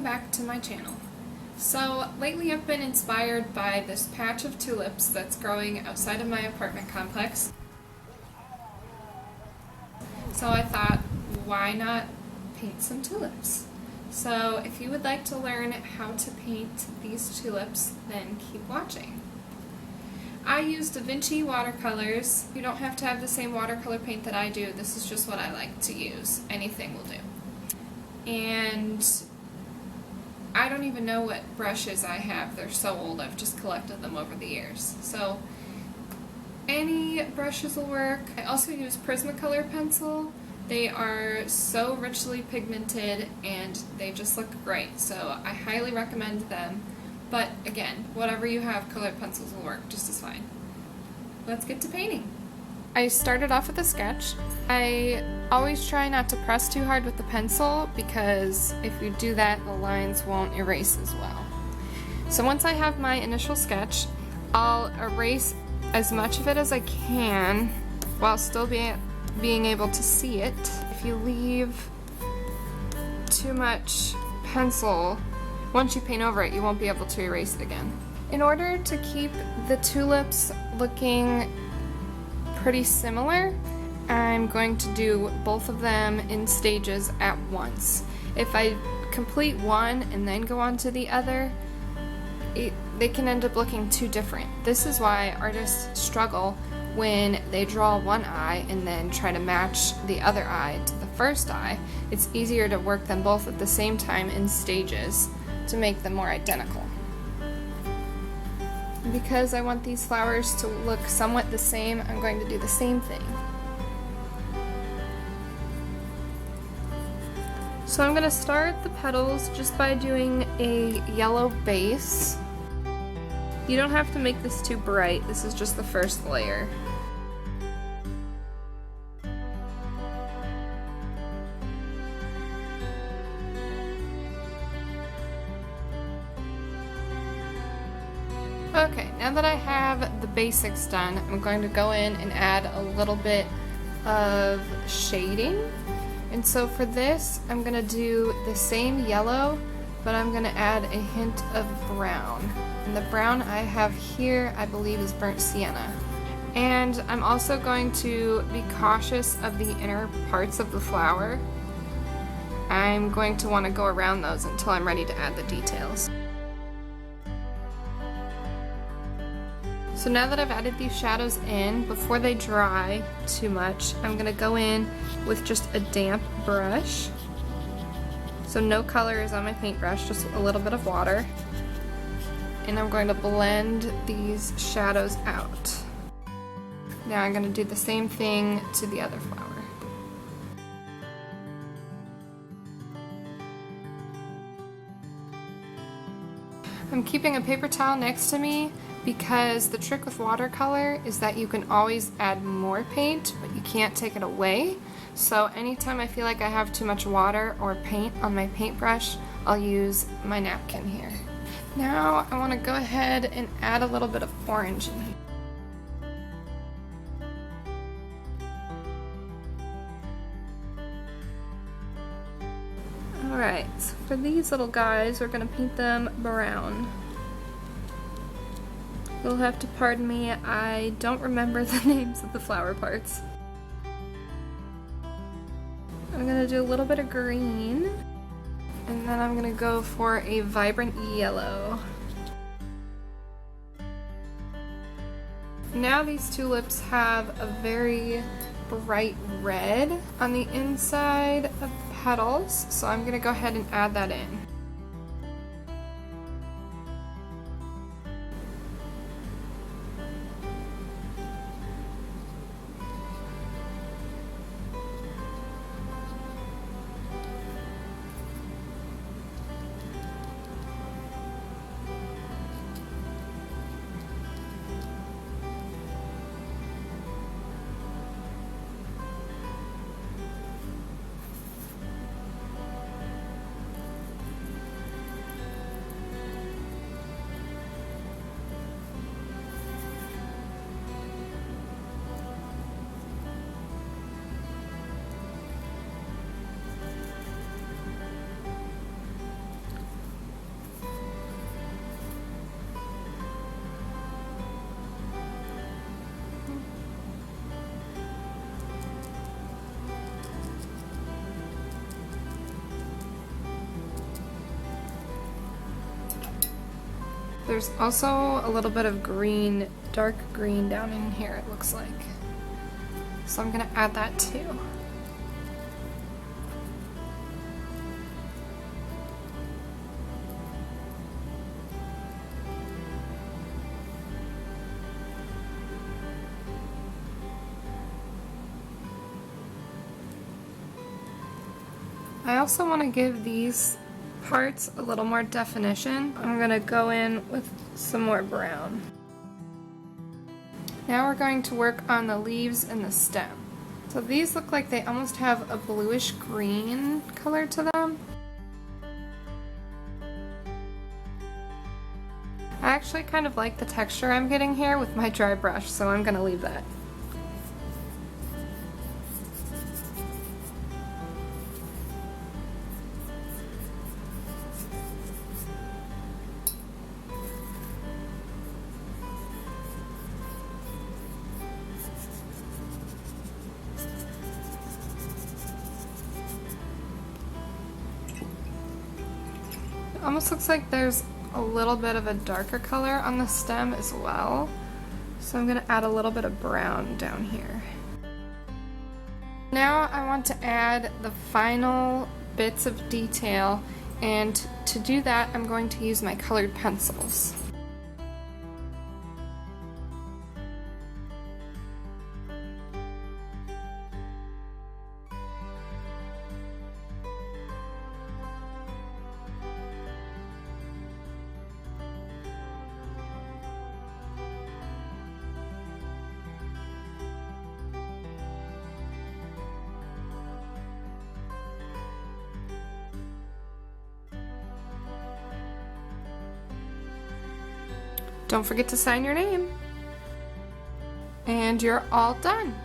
welcome back to my channel. So lately I've been inspired by this patch of tulips that's growing outside of my apartment complex. So I thought, why not paint some tulips? So if you would like to learn how to paint these tulips, then keep watching. I used Vinci watercolors. You don't have to have the same watercolor paint that I do. This is just what I like to use. Anything will do. And I don't even know what brushes I have. They're so old. I've just collected them over the years. So any brushes will work. I also use Prismacolor pencil. They are so richly pigmented and they just look great. So I highly recommend them. But again, whatever you have, colored pencils will work just as fine. Let's get to painting. I started off with a sketch. I always try not to press too hard with the pencil because if you do that, the lines won't erase as well. So once I have my initial sketch, I'll erase as much of it as I can while still being able to see it. If you leave too much pencil, once you paint over it, you won't be able to erase it again. In order to keep the tulips looking pretty similar, I'm going to do both of them in stages at once. If I complete one and then go on to the other, they can end up looking too different. This is why artists struggle when they draw one eye and then try to match the other eye to the first eye. It's easier to work them both at the same time in stages to make them more identical. Because I want these flowers to look somewhat the same, I'm going to do the same thing. So I'm going to start the petals just by doing a yellow base. You don't have to make this too bright, this is just the first layer. Okay, now that I have the basics done, I'm going to go in and add a little bit of shading. And so for this, I'm going to do the same yellow, but I'm going to add a hint of brown. And the brown I have here, I believe, is burnt sienna. And I'm also going to be cautious of the inner parts of the flower. I'm going to want to go around those until I'm ready to add the details. So now that I've added these shadows in, before they dry too much, I'm going to go in with just a damp brush. So no color is on my paintbrush, just a little bit of water. And I'm going to blend these shadows out. Now I'm going to do the same thing to the other flower. I'm keeping a paper towel next to me because the trick with watercolor is that you can always add more paint, but you can't take it away. So anytime I feel like I have too much water or paint on my paintbrush, I'll use my napkin here. Now I want to go ahead and add a little bit of orange in here. Alright, so for these little guys, we're going to paint them brown. You'll have to pardon me, I don't remember the names of the flower parts. I'm going to do a little bit of green, and then I'm going to go for a vibrant yellow. Now these tulips have a very bright red on the inside of the petals, so I'm going to go ahead and add that in. There's also a little bit of green, dark green down in here, it looks like. So I'm gonna add that too. I also want to give these parts a little more definition. I'm going to go in with some more brown. Now we're going to work on the leaves and the stem. So these look like they almost have a bluish green color to them. I actually kind of like the texture I'm getting here with my dry brush, so I'm going to leave that. Almost looks like there's a little bit of a darker color on the stem as well. So I'm going to add a little bit of brown down here. Now I want to add the final bits of detail, and to do that I'm going to use my colored pencils. Don't forget to sign your name. And you're all done.